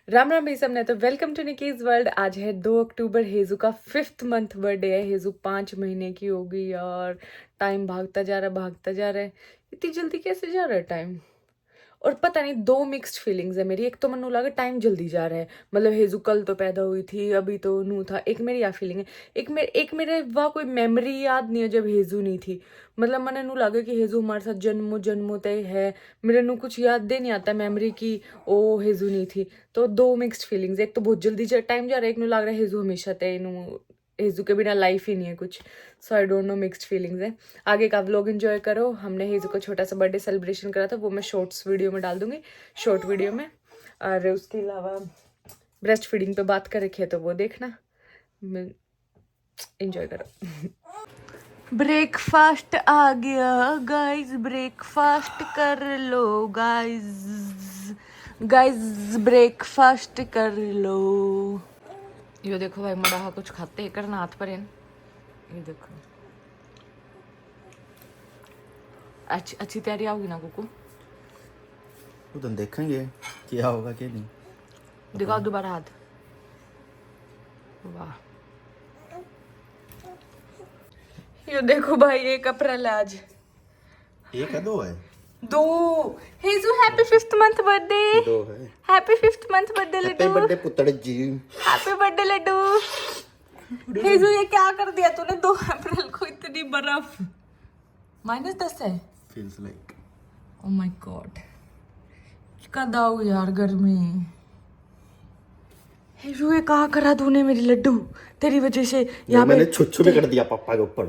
राम राम भाई सबने। तो वेलकम टू निकीज वर्ल्ड। आज है 2 अक्टूबर। हेजू का 5th मंथ बर्थडे है। हेजू 5 महीने की होगी और टाइम भागता जा रहा है। इतनी जल्दी कैसे जा रहा है टाइम। और पता नहीं, दो मिक्स्ड फीलिंग्स है मेरी। एक तो मनु लगा टाइम जल्दी जा रहा है, मतलब हेजू कल तो पैदा हुई थी, अभी तो नू था। एक मेरी या फीलिंग है, एक मेरे वाह कोई मेमोरी याद नहीं है जब हेजू नहीं थी। मतलब मैंने नू लगा कि हेजू हमारे साथ जन्मों जन्मों तय है। मेरे नू कुछ याद दे नहीं आता मेमोरी की ओ हेजू नहीं थी। तो दो मिक्स्ड फीलिंग्स, एक तो बहुत जल्दी टाइम जा रहा है, एक नू लग रहा है हेजू हमेशा तय नू, हेजू के बिना लाइफ ही नहीं है कुछ। So I don't know, mixed feelings है। आगे का व्लॉग एंजॉय करो। हमने हेजू को छोटा सा बर्थडे सेलिब्रेशन करा था, वो मैं शॉर्ट्स वीडियो में डाल दूंगी, शॉर्ट वीडियो में। और उसके अलावा ब्रेस्ट फीडिंग पे बात कर रखी है तो वो देखना, एंजॉय करो। ब्रेकफास्ट आ गया गाइस, ब्रेकफास्ट कर लो गाइस, गाइस ब्रेकफास्ट कर लो। ये देखो भाई मड़ा कुछ खाते हैं करना हाथ पर इन। ये देखो अच्छी तैयारी होगी ना कुकू। वो तो देखेंगे क्या होगा क्या नहीं। दिखाओ दोबारा हाथ। वाह, ये देखो भाई 1 अप्रैल है आज। एक है दो है? दो। हेजू हैप्पी 5th मंथ बर्थडे। दो है। Happy 5th month birthday happy laddu. Birthday पुत्र जी। Happy birthday Laddu. हेजू ये क्या कर दिया तूने 2 अप्रैल को, इतनी बर्फ। -10 है। Feels like oh my God, कद आओ यार गर्मी। हेजू ये कहा करा तूने मेरी लड्डू, तेरी वजह से यहाँ पे मैंने छुच्छू भी कर दिया पापा के ऊपर।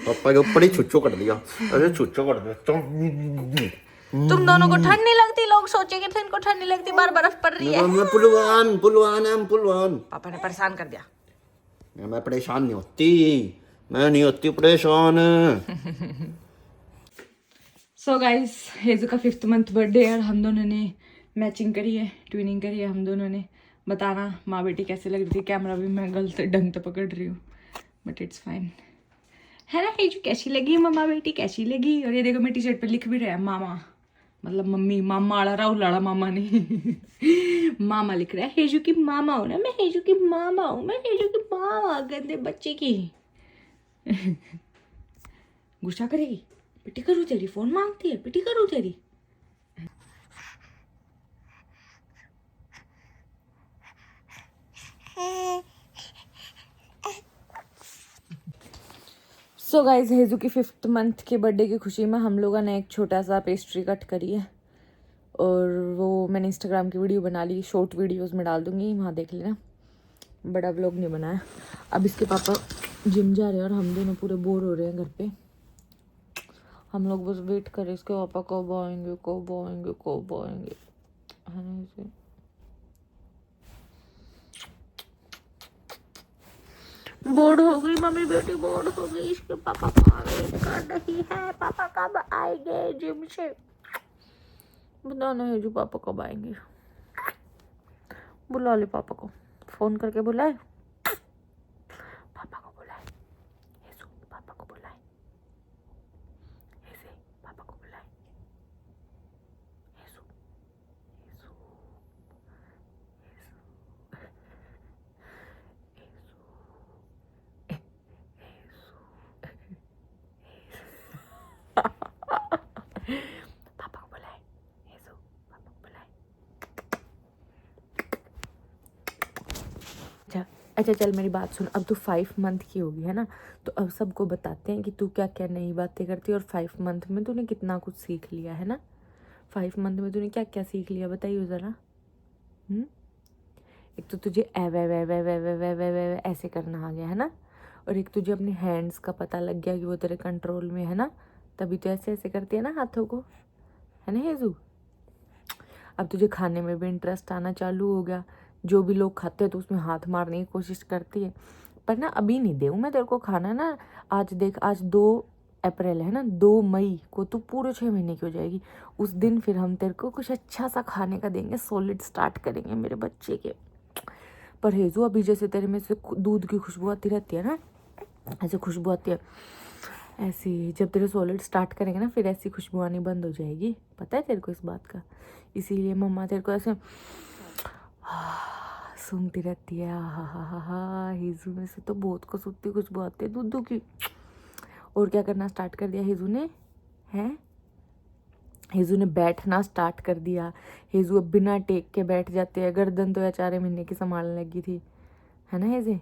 पापा के ऊपर ही छुच्छू कर दिया। अरे छुच्छू कर दिया तो तुम दोनों को ठंड नहीं लगती? लोग सोचेंगे तो इनको ठंड नहीं लगती, बार बर्फ पड़ रही है। मैं पुलवान पुलवान हम पुलवान। पापा ने परेशान कर दिया। मैं परेशान नहीं होती, मैं नहीं होती परेशान। सो गाइस, हेजू का 5th मंथ बर्थडे है और हम दोनों ने मैचिंग करी है, ट्विनिंग करी है हम दोनों ने। बताना माँ बेटी कैसे लग रही थी। कैमरा भी मैं गलत ढंग से पकड़ रही हूँ, बट इट्स फाइन है ना। हेजू कैसी लगी मामा बेटी, कैसी लगी? और ये देखो मेरी टी शर्ट पे लिख भी रहा है मामा, मतलब मम्मी। मामा आड़ा राहुल लाड़ा मामा नहीं मामा लिख रहा है। हेजू की मामा हो ना, मैं हेजू की मामा हूँ, मैं हेजू की मामा, गंदे बच्चे की। गुस्सा करेगी? पिटी करूँ तेरी, फोन मांगती है, पिटी करूँ तेरी। सो गाइज, हेजू की 5th मंथ के बर्थडे की खुशी में हम लोगों ने एक छोटा सा पेस्ट्री कट करी है और वो मैंने इंस्टाग्राम की वीडियो बना ली, शॉर्ट वीडियोस में डाल दूंगी, वहाँ देख लेना। बड़ा व्लॉग नहीं बनाया। अब इसके पापा जिम जा रहे हैं और हम दोनों पूरे बोर हो रहे हैं घर पे। हम लोग बस वेट कर रहे इसके पापा कब आएंगे कब आएंगे कब आएंगे, है ना। इसे बोर्ड हो गई मम्मी बेटी, बोर्ड हो गई। इसके पापा वेट कर रही है, पापा कब आएंगे जिम से। बताना है जो पापा कब आएंगे। बुला ले पापा को, फोन करके बुलाए पापा को, बुलाए येसु पापा को, बुलाए ऐसे पापा को, बुलाए येसु येसु पापा को बुलाए, येसु पापा को बुलाए। अच्छा चल मेरी बात सुन। अब तू 5 मंथ की होगी है ना, तो अब सबको बताते हैं कि तू क्या क्या नई बातें करती है और 5 मंथ में तूने कितना कुछ सीख लिया है ना। 5 मंथ में तूने क्या क्या सीख लिया बताइए ज़रा। एक तो तुझे ए वे वे वे वे वे वे वे वे ऐसे करना आ गया है ना, और एक तुझे अपने हैंड्स का पता लग गया कि वो तेरे कंट्रोल में है ना, तभी तो ऐसे ऐसे करती है ना हाथों को, है ना हेजू। अब तुझे खाने में भी इंटरेस्ट आना चालू हो गया। जो भी लोग खाते हैं तो उसमें हाथ मारने की कोशिश करती है, पर ना अभी नहीं दूँ मैं तेरे को खाना ना। आज देख, आज 2 अप्रैल है ना, 2 मई को तू पूरे 6 महीने की हो जाएगी। उस दिन फिर हम तेरे को कुछ अच्छा सा खाने का देंगे, सॉलिड स्टार्ट करेंगे मेरे बच्चे के। पर हेजू अभी जैसे तेरे में से दूध की खुशबू आती रहती है ना, ऐसे खुशबू आती है ऐसी, जब तेरे सॉलिड स्टार्ट करेंगे ना फिर ऐसी खुशबू आनी बंद हो जाएगी, पता है तेरे को इस बात का। इसीलिए मम्मा तेरे को ऐसे सूंघती रहती है। हा हा हा हा, हेजू में से तो बहुत कसूती खुशबू आती है दूध की। और क्या करना स्टार्ट कर दिया हेजू ने, हैं? हेजू ने बैठना स्टार्ट कर दिया। हेजू अब बिना टेक के बैठ जाते हैं। गर्दन तो या 4 महीने की संभालने लगी थी, है ना हेजे?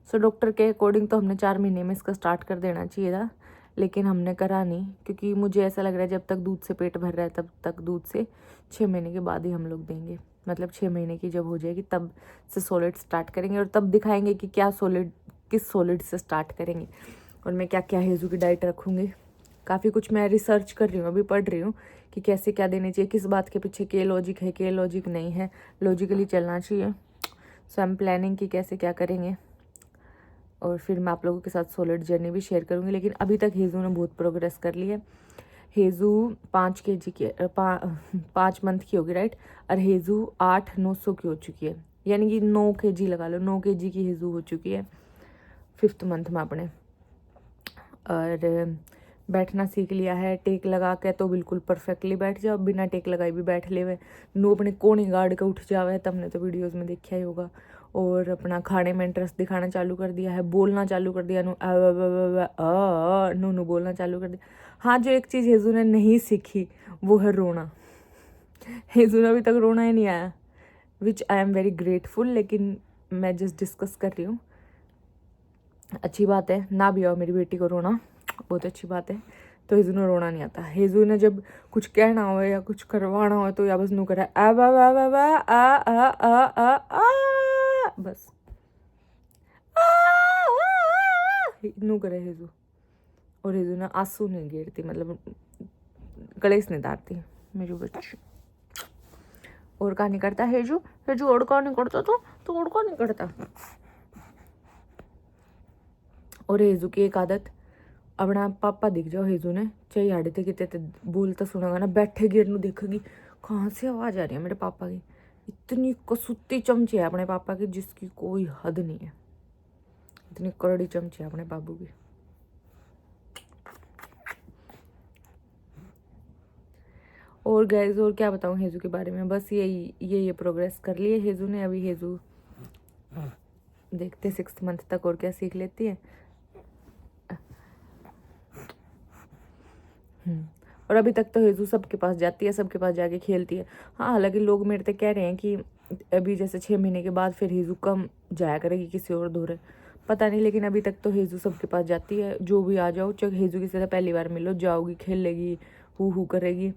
सो डॉक्टर के अकॉर्डिंग तो हमने 4 महीने में इसका स्टार्ट कर देना चाहिए था, लेकिन हमने करा नहीं, क्योंकि मुझे ऐसा लग रहा है जब तक दूध से पेट भर रहा है तब तक दूध से 6 महीने के बाद ही हम लोग देंगे। मतलब 6 महीने की जब हो जाएगी तब से सॉलिड स्टार्ट करेंगे, और तब दिखाएंगे कि क्या सॉलिड, किस सॉलिड से स्टार्ट करेंगे और मैं क्या क्या हेजू की डाइट रखूँगी। काफ़ी कुछ मैं रिसर्च कर रही हूँ, अभी पढ़ रही हूँ कि कैसे क्या देने चाहिए, किस बात के पीछे के लॉजिक है, के लॉजिक नहीं है, लॉजिकली चलना चाहिए। सो आई एम प्लानिंग कि कैसे क्या करेंगे, और फिर मैं आप लोगों के साथ सॉलिड जर्नी भी शेयर करूँगी। लेकिन अभी तक हेजू ने बहुत प्रोग्रेस कर ली है। हेजू 5 kg की 5 मंथ की होगी, राइट? और हेजू 8-900 की हो चुकी है, यानी कि 9 kg लगा लो, 9 kg की हेजू हो चुकी है 5th मंथ में अपने। और बैठना सीख लिया है, टेक लगा के तो बिल्कुल परफेक्टली बैठ जाओ, बिना टेक लगाए भी बैठ ले। नू अपने कोने गाड़ के उठ जावे, तब ने तो वीडियोज़ में देखा ही होगा। और अपना खाने में इंटरेस्ट दिखाना चालू कर दिया है, बोलना चालू कर दिया। नू बोलना चालू कर दिया। हाँ, जो एक चीज़ हेजू ने नहीं सीखी वो है रोना। हेजू ने अभी तक रोना ही नहीं आया, विच आई एम वेरी ग्रेटफुल। लेकिन मैं जस्ट डिस्कस कर रही हूँ, अच्छी बात है ना भी आओ मेरी बेटी को रोना, बहुत अच्छी बात है। तो हेजू ने रोना नहीं आता। हेजू ने जब कुछ कहना हो या कुछ करवाना हो तो या बस नू करा आ बा बा बा बा आ बस नू करे हेजू। और हेजू ने आंसू नहीं गिरती, मतलब कलेस नहीं डालती मेरी बेटी। और का नहीं करता हेजू, हेजू और का नहीं करता, तो और का नहीं करता। और हेजू की एक आदत, अपना पापा दिख जाओ हेजू ने चाहे आड़े थे कितने बोलता सुनागा ना, बैठे गिर नू देखेगी कहाँ से आवाज़ आ रही है मेरे पापा की। इतनी कसूती चमची है अपने पापा की जिसकी कोई हद नहीं है, इतनी कड़ड़ी चमची है अपने बाबू की। और गाइस, और क्या बताऊँ हेजू के बारे में, बस ये प्रोग्रेस कर लिए हेजू ने। अभी हेजू देखते 6th मंथ तक और क्या सीख लेती है। और अभी तक तो हेजू सबके पास जाती है, सबके पास जाके खेलती है। हाँ, हालांकि लोग मेरे से कह रहे हैं कि अभी जैसे 6 महीने के बाद फिर हेजू कम जाया करेगी किसी और दौरे, पता नहीं। लेकिन अभी तक तो हेजू सबके पास जाती है, जो भी आ जाओ, चाहे हेजू किसी से पहली बार मिलो, जाओगी, खेल लेगी, हू करेगी।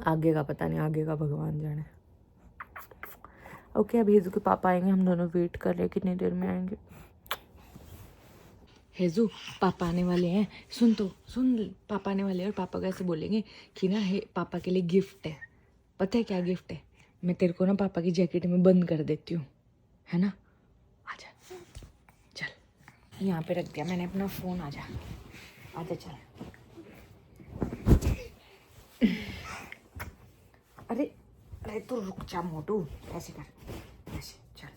आगे का पता नहीं, आगे का भगवान जाने। ओके, अब हेजू के पापा आएंगे, हम दोनों वेट कर रहे हैं कितनी देर में आएंगे। हेजू, पापा आने वाले हैं, सुन तो सुन, पापा आने वाले हैं और पापा कैसे बोलेंगे कि ना हे पापा के लिए गिफ्ट है। पता है क्या गिफ्ट है? मैं तेरे को ना पापा की जैकेट में बंद कर देती हूँ, है ना? आजा, चल, यहाँ पे रख दिया मैंने अपना फ़ोन, आजा आजा चल। अरे अरे तू रुक जा मोटू, ऐसे कर, ऐसे चल।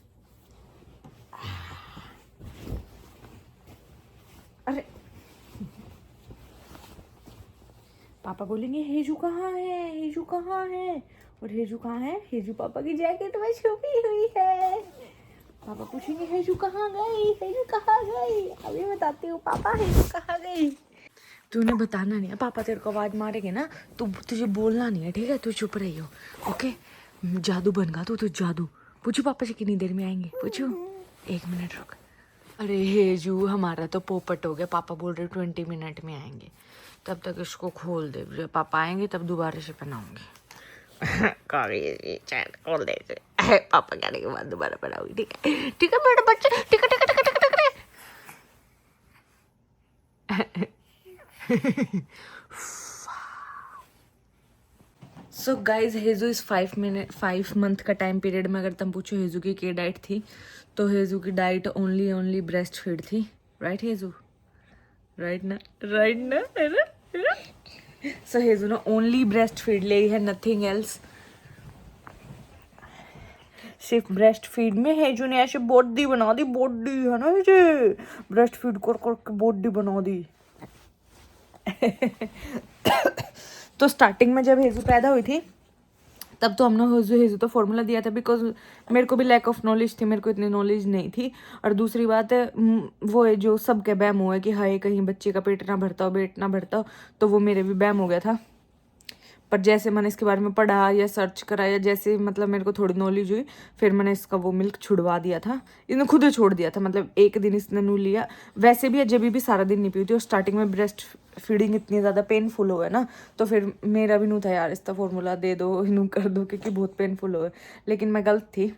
अरे पापा बोलेंगे हेजू कहाँ है, हेजू कहाँ है? और हेजू कहाँ है? हेजू पापा की जैकेट में छुपी हुई है। पापा पूछेंगे हेजू कहाँ गई, हेजू कहाँ गई? अभी बताती हूँ पापा हेजू कहाँ गई। तूने बताना नहीं है, पापा तेरे को आवाज़ मारेंगे ना, तो तुझे बोलना नहीं है, ठीक है? तू चुप रही हो, ओके? जादू बन तू जादू। पूछू पापा जी कितनी देर में आएंगे, पूछू? 1 मिनट रुक। अरे हेजू, हमारा तो पोपट हो गया, पापा बोल रहे 20 मिनट में आएंगे, तब तक इसको खोल दे। जब पापा आएंगे तब दोबारा से पहनाऊंगी। खोल दे इसे। पापा के आने के बाद दोबारा पहनाऊंगी, ठीक है? ठीक है मेरे बच्चे, ठीक है ठीक है ठीक है ठीक है। सो गाइज, हेजू इस 5 मंथ का टाइम पीरियड में अगर तुम पूछो हेजू की क्या डाइट थी, तो हेजू की डाइट ओनली ब्रेस्ट फीड थी, राइट हेजू? राइट ना, है ना? सो हेजू ने ओनली ब्रेस्ट फीड ली है, नथिंग एल्स। सिर्फ ब्रेस्ट फीड में हेजू ने ऐसे बॉडी बना दी, बॉडी है ना, ये ब्रेस्ट फीड कर के बॉडी बना दी। तो स्टार्टिंग में जब हेजू पैदा हुई थी तब तो हमने हेजू तो फॉर्मूला दिया था, बिकॉज मेरे को भी लैक ऑफ नॉलेज थी, मेरे को इतनी नॉलेज नहीं थी। और दूसरी बात है वो है जो सबके बैम हुआ है कि हाय कहीं बच्चे का पेट ना भरता हो, पेट ना भरता हो, तो वो मेरे भी बैम हो गया था। पर जैसे मैंने इसके बारे में पढ़ा या सर्च करा या जैसे मतलब मेरे को थोड़ी नॉलेज हुई, फिर मैंने इसका वो मिल्क छुड़वा दिया था। इसने खुद ही छोड़ दिया था, मतलब एक दिन इसने नू लिया। वैसे भी जब भी सारा दिन नहीं पी थी, और स्टार्टिंग में ब्रेस्ट फीडिंग इतनी ज़्यादा पेनफुल हो है ना, तो फिर मेरा भी नू था यार इसका फॉर्मूला दे दो, नू कर दो, क्योंकि बहुत पेनफुल हो है। लेकिन मैं गलत थी।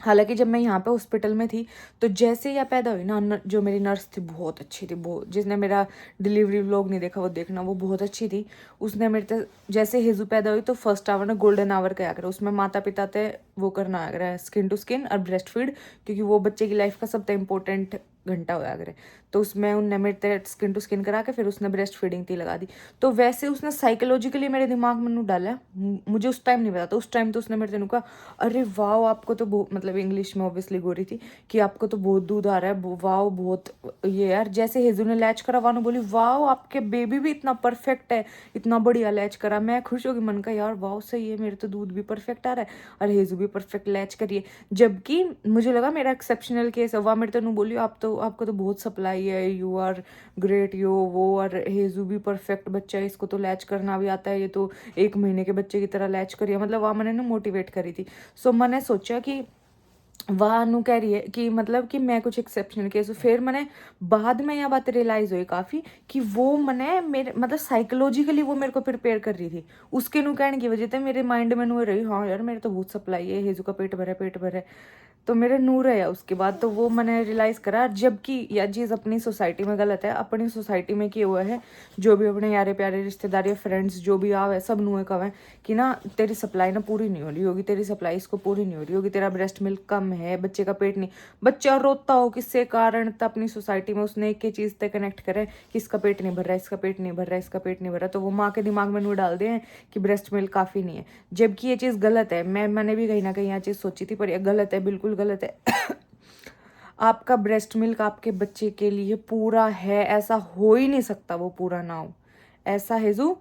हालांकि जब मैं यहाँ पे हॉस्पिटल में थी, तो जैसे ही यह पैदा हुई ना, जो मेरी नर्स थी बहुत अच्छी थी, बहुत, जिसने मेरा डिलीवरी व्लॉग नहीं देखा वो देखना, वो बहुत अच्छी थी। उसने मेरे से जैसे हेजू पैदा हुई तो फर्स्ट आवर ना गोल्डन आवर क्या करे, उसमें माता पिता थे वो करना है स्किन टू स्किन और ब्रेस्ट फीड, क्योंकि वो बच्चे की लाइफ का सबसे इंपॉर्टेंट घंटा होया करे। तो उसमें उनने मेरे स्किन टू स्किन करा के फिर उसने ब्रेस्ट फीडिंग थी लगा दी। तो वैसे उसने साइकोलॉजिकली मेरे दिमाग में नू डाला, मुझे उस टाइम नहीं पता था। उस टाइम तो उसने मेरे से कहा अरे वाह आपको तो बहुत, मतलब इंग्लिश में ऑब्वियसली गोरी थी, कि आपको तो बहुत दूध आ रहा है, वाह बहुत ये यार। जैसे हेजू ने लैच करा वानू बोली वाह आपके बेबी भी इतना परफेक्ट है, इतना बढ़िया लैच करा। मैं खुश होगी, मन का यार वाह सही है, मेरे तो दूध भी परफेक्ट आ रहा है और हेजू भी परफेक्ट लैच करिए। जबकि मुझे लगा मेरा एक्सेप्शनल केस है। वाह मेरे तो नू बोली आपको तो बहुत सप्लाई है, यू आर ग्रेट, यो वो, और हेजू भी परफेक्ट बच्चा है, इसको तो लैच करना भी आता है, ये तो 1 महीने के बच्चे की तरह लैच करिए। मतलब वहाँ मैंने ना मोटिवेट करी थी। सो मैंने सोचा कि वह नू कह रही है कि मतलब कि मैं कुछ एक्सेप्शनल केस हूँ। फिर मैंने बाद में यह बात रियलाइज हुई काफ़ी कि वो मैंने मेरे मतलब साइकोलॉजिकली वो मेरे को प्रिपेयर कर रही थी। उसके नू कहने की वजह से मेरे माइंड में नू रही हाँ यार मेरे तो बहुत सप्लाई है, हेजू का पेट भरा पेट भरा, तो मेरे नूर है। उसके बाद तो वो मैंने रियलाइज़ करा, जबकि यह चीज़ अपनी सोसाइटी में गलत है। अपनी सोसाइटी में किया हुआ है, जो भी अपने यारे प्यारे रिश्तेदार या फ्रेंड्स जो भी आवे सब नुए कवे कि ना तेरी सप्लाई ना पूरी नहीं हो रही होगी, तेरी सप्लाई इसको पूरी नहीं हो रही होगी, तेरा ब्रेस्ट मिल्क कम है, बच्चे का पेट नहीं, बच्चा रोता हो किससे कारण, तो अपनी सोसाइटी में उसने एक ही चीज़ से कनेक्ट करे कि इसका पेट नहीं भर रहा, इसका पेट नहीं भर रहा, इसका पेट नहीं भर रहा, तो वो माँ के दिमाग में नू डाल दे कि ब्रेस्ट मिल्क काफ़ी नहीं है। जबकि ये चीज़ गलत है। मैंने भी कहीं ना कहीं यह चीज़ सोची थी, पर यह गलत है, बिल्कुल गलत है। आपका ब्रेस्ट मिल्क आपके बच्चे के लिए पूरा है, ऐसा हो ही नहीं सकता वो पूरा ना हो, ऐसा हेजू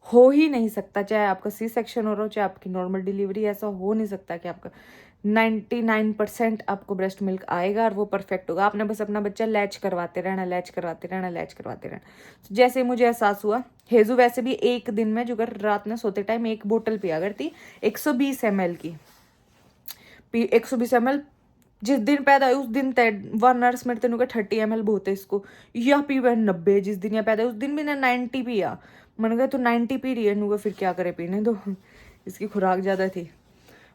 हो ही नहीं सकता। चाहे आपका सी सेक्शन हो रहा हो, चाहे आपकी नॉर्मल डिलीवरी, ऐसा हो नहीं सकता कि आपका 99% आपको ब्रेस्ट मिल्क आएगा और वो परफेक्ट होगा। आपने बस अपना बच्चा लैच करवाते रहना, लैच करवाते रहना, लैच करवाते रहना। जैसे मुझे एहसास हुआ, हेजू वैसे भी एक दिन में जो कर रात में सोते टाइम एक बोतल पिया करती 120 ml की, 120 ml जिस दिन पैदा हुई उस दिन वह नर्स मेरे तेन 30 ml बहुत है इसको, या पी वह 90, जिस दिन यह पैदा हुई उस दिन भी ना 90 पिया। मैंने कहा तो 90 पी रही है नूगा, फिर क्या करे पीने दो, इसकी खुराक ज़्यादा थी।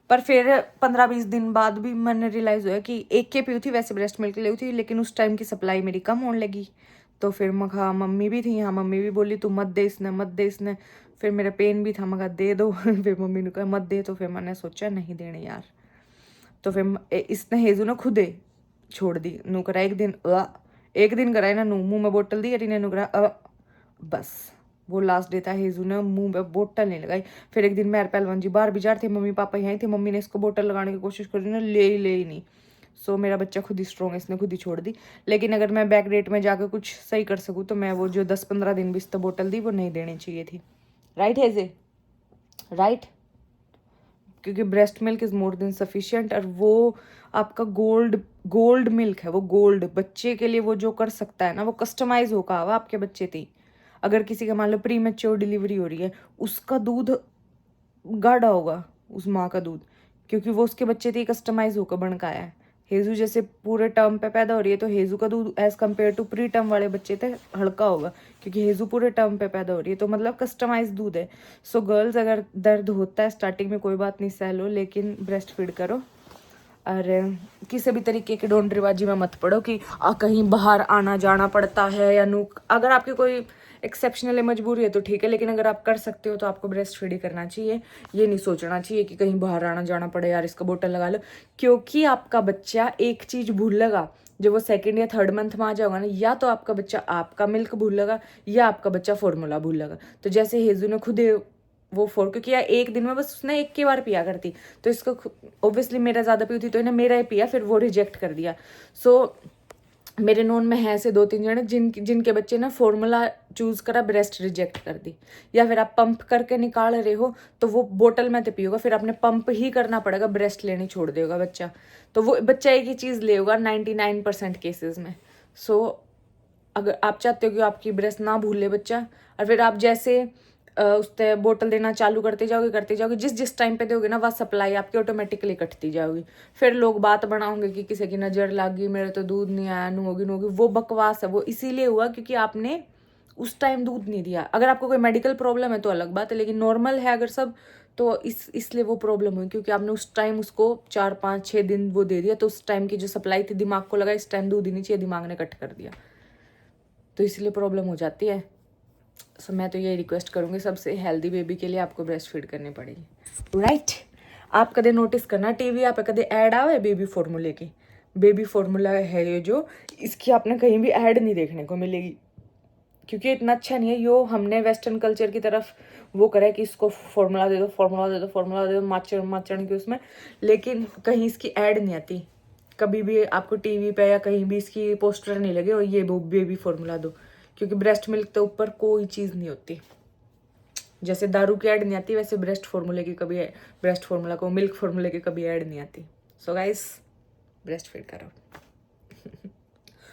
पर फिर 15-20 दिन बाद भी मैंने रियलाइज़ हुआ कि एक के पी थी, वैसे ब्रेस्ट मिल्क ले थी, लेकिन उस टाइम की सप्लाई मेरी कम होने लगी। तो फिर मखा मम्मी भी थी यहाँ, मम्मी भी बोली तू मत दे इसने, मत दे इसने। फिर मेरा पेन भी था, मगा दे दो। फिर मम्मी ने कहा मत दे, तो फिर मैंने सोचा नहीं देने यार। तो फिर इसने हेजू ने खुदे छोड़ दी। नू करा एक दिन कराए ना, नू मुंह में बोतल दी, अरे नू करा बस वो लास्ट डे था। हेजू ने मुंह में बोतल नहीं लगाई। फिर एक दिन मेरे पहलवान जी बाहर बिजार थे, मम्मी पापा यहीं थे, मम्मी ने इसको बोतल लगाने की कोशिश करी ना, ले ही नहीं। सो मेरा बच्चा खुद ही स्ट्रॉन्ग है, इसने खुद ही छोड़ दी। लेकिन अगर मैं बैक डेट में जाकर कुछ सही कर सकूँ तो मैं वो जो 10-15 दिन भी इसको बोतल दी वो नहीं देनी चाहिए थी। राइट हेजे, राइट, क्योंकि breast milk is more than sufficient. और वो आपका गोल्ड मिल्क है, वो गोल्ड बच्चे के लिए वो जो कर सकता है ना, वो कस्टमाइज होगा आपके बच्चे थी। अगर किसी का मान लो प्री मैच्योर डिलीवरी हो रही है, उसका दूध गाढ़ा होगा उस माँ का दूध, क्योंकि वो उसके बच्चे थे कस्टमाइज होकर बन का आया है। हेजू जैसे पूरे टर्म पे पैदा हो रही है, तो हेजू का दूध age compare to pre term वाले बच्चे थे हल्का होगा, क्योंकि हेजू पूरे टर्म पे पैदा हो रही है, तो मतलब कस्टमाइज दूध है। सो गर्ल्स अगर दर्द होता है स्टार्टिंग में कोई बात नहीं, सह लो, लेकिन ब्रेस्ट फीड करो। और किसी भी तरीके की डोंडरीबाजी में मत पड़ो कि कहीं बाहर आना जाना पड़ता है या नू। अगर आपकी कोई एक्सेप्शनल मजबूरी है तो ठीक है, लेकिन अगर आप कर सकते हो तो आपको ब्रेस्ट फीड ही करना चाहिए। ये नहीं सोचना चाहिए कि कहीं बाहर आना जाना पड़े यार इसका बोतल लगा लो, क्योंकि आपका बच्चा एक चीज़ भूलेगा जब वो 2nd या 3rd मंथ में आ जाएगा ना, या तो आपका बच्चा आपका मिल्क भूलेगा या आपका बच्चा फॉर्मूला भूलेगा। तो जैसे हेजू ने खुद वो क्योंकि यार एक दिन में बस उसने एक ही बार पिया करती, तो इसको ऑब्वियसली मेरा ज़्यादा पी थी तो इन्हें मेरा ही पिया, फिर वो रिजेक्ट कर दिया। सो मेरे नोन में है ऐसे 2-3 जने जिनके बच्चे ने फॉर्मूला चूज करा, ब्रेस्ट रिजेक्ट कर दी। या फिर आप पंप करके निकाल रहे हो तो वो बोतल में तो पियोगा, फिर आपने पंप ही करना पड़ेगा, ब्रेस्ट लेनी छोड़ देगा बच्चा। तो वो बच्चा एक ही चीज़ लेगा 99% केसेस में। सो अगर आप चाहते हो कि आपकी ब्रेस्ट ना भूले बच्चा, और फिर आप जैसे उससे बोतल देना चालू करते जाओगे, जिस टाइम पे दोगे ना वह सप्लाई आपकी ऑटोमेटिकली कटती जाओगी। फिर लोग बात बनाओगे कि किसी की नज़र लग गई, मेरे तो दूध नहीं आया, नू होगी। वो बकवास है। वो इसीलिए हुआ क्योंकि आपने उस टाइम दूध नहीं दिया। अगर आपको कोई मेडिकल प्रॉब्लम है तो अलग बात है, लेकिन नॉर्मल है अगर सब, तो इसलिए वो प्रॉब्लम हुई क्योंकि आपने उस टाइम उसको 4-5-6 दिन वो दे दिया। तो उस टाइम की जो सप्लाई थी दिमाग को लगा इस टाइम दूध ही नहीं चाहिए, दिमाग ने कट कर दिया, तो इसलिए प्रॉब्लम हो जाती है। सो मैं तो ये रिक्वेस्ट करूँगी सबसे, हेल्दी बेबी के लिए आपको ब्रेस्ट फीड करनी पड़ेगी, राइट। आप कदे नोटिस करना टीवी आप कदे ऐड आवे बेबी फॉर्मूले की। बेबी फॉर्मूला है ये जो, इसकी आपने कहीं भी ऐड नहीं देखने को मिलेगी क्योंकि इतना अच्छा नहीं है। यो हमने वेस्टर्न कल्चर की तरफ वो करा है कि इसको फॉर्मूला दे दो, फॉर्मूला दे दो, फॉर्मूला दे दो, माचण की उसमें, लेकिन कहीं इसकी ऐड नहीं आती। कभी भी आपको टीवी पे या कहीं भी इसकी पोस्टर नहीं लगे और ये बेबी फॉर्मूला दो, क्योंकि ब्रेस्ट मिल्क के ऊपर कोई चीज़ नहीं होती। जैसे दारू की ऐड नहीं आती वैसे ब्रेस्ट फॉर्मूले की कभी, ब्रेस्ट फॉर्मूला को मिल्क फॉर्मूले की कभी ऐड नहीं आती। सो गाइस ब्रेस्ट फीड करो।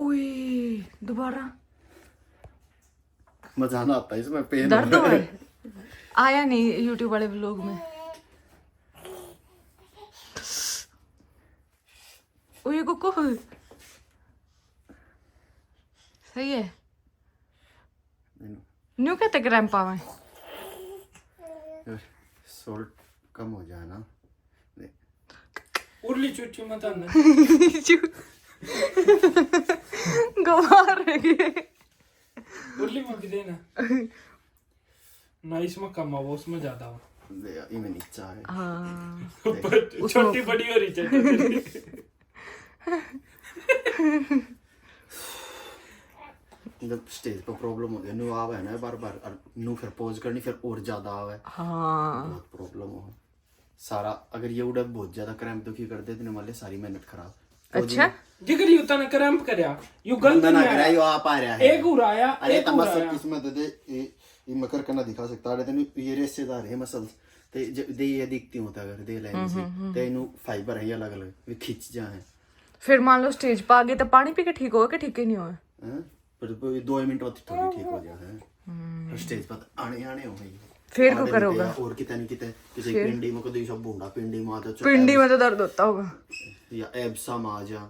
ओए दोबारा मजा ना आता है इसमें, पेन दर्द हो है। आया नहीं यूट्यूब वाले व्लॉग में। ओए कुकु सही है। न्यू कहते क्रैम्प आवे, सोल्ट कम हो जाए ना। उर्ली चुच्ची मत आना गवार है ये। उर्ली मत देना ना, इसमें कम हो उसमें ज्यादा हो। इमें नीचा है। हाँ छोटी बड़ी हो रही है। जब स्टेज पर प्रॉब्लम हो गया न्यू आवा है ना बार बार, और न्यू फिर पॉज करनी फिर और ज्यादा आवा है। हाँ बहुत प्रॉब्लम हो सारा। अगर ये उड़ा बहुत ज्यादा क्रैम्प दुखी कर दे देने वाले सारी मेहनत खराब। अच्छा जिगर यू तना क्रैम्प करया यू गलत ना नहीं करा आया, यो आप आ रहा है एक उड़ाया अरे एक तमस उड़ाया। इसमें दे ये मकर करना दिखा सकता है तेन ये रेसेदार है मसल्स ते दे ये दिखती होता अगर दे लाइन से ते नु फाइबर है अलग अलग वे खिंच जाए। फिर मान लो स्टेज पर आ गए तो पानी पी के ठीक होगा कि ठीक ही नहीं होगा? हैं पर 2 मिनट बाद थोड़ी ठीक हो जाए है। स्टेज पर आने हो गई फिर को करोगा और कितने नहीं कितने किसी पिंडी में कभी सब बूढ़ा पिंडी में आता पिंडी में तो दर्द होता होगा या एब्सा में आ जा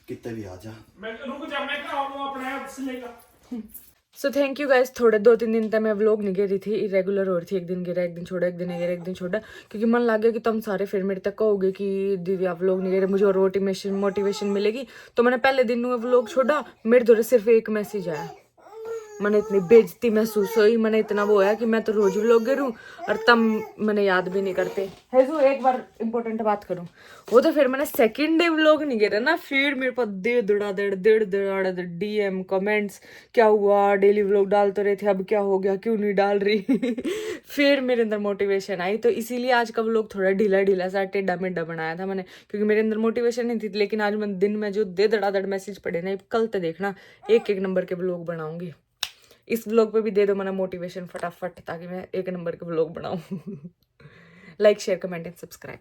कितने भी आ जा। मैं रुक जा, मैं क्या हूं अपने आप से लेगा। So thank you guys. थोड़े 2-3 दिन तक मैं व्लॉग नहीं गिरी थी, इरेगुलर हो रही थी, एक दिन गिरा एक दिन छोड़ा, एक दिन गिरा एक दिन छोड़ा, क्योंकि मन लग गया कि तुम सारे फिर मेरे तक कहोगे कि दीदी आप व्लॉग नहीं गिरे, मुझे और मोटिवेशन मिलेगी। तो मैंने पहले दिन में व्लॉग छोड़ा, मेरे द्वारा सिर्फ एक मैसेज आया, मैंने इतनी बेइज्जती महसूस हुई, मैंने इतना वो है कि मैं तो रोज व्लॉग गिरूँ और तब मैंने याद भी नहीं करते। हेजू एक बार इम्पोर्टेंट बात करूँ, वो तो फिर मैंने सेकंड डे व्लॉग नहीं गिरा ना, फिर मेरे पास डेढ़ DM कमेंट्स, क्या हुआ डेली व्लॉग डाल तो रहे थे अब क्या हो गया क्यों नहीं डाल रही। फिर मेरे अंदर मोटिवेशन आई, तो इसीलिए आज का व्लॉग थोड़ा ढीला सा टेढ़ा मेढ़ा बनाया था मैंने, क्योंकि मेरे अंदर मोटिवेशन नहीं थी। लेकिन आज मैं दिन में जो धड़ाधड़ मैसेज पढ़े ना, कल तो देखना एक नंबर के व्लॉग बनाऊंगी। इस व्लॉग पे भी दे दो मैंने मोटिवेशन फटाफट, ताकि मैं एक नंबर के व्लॉग बनाऊं। Like share comment and subscribe.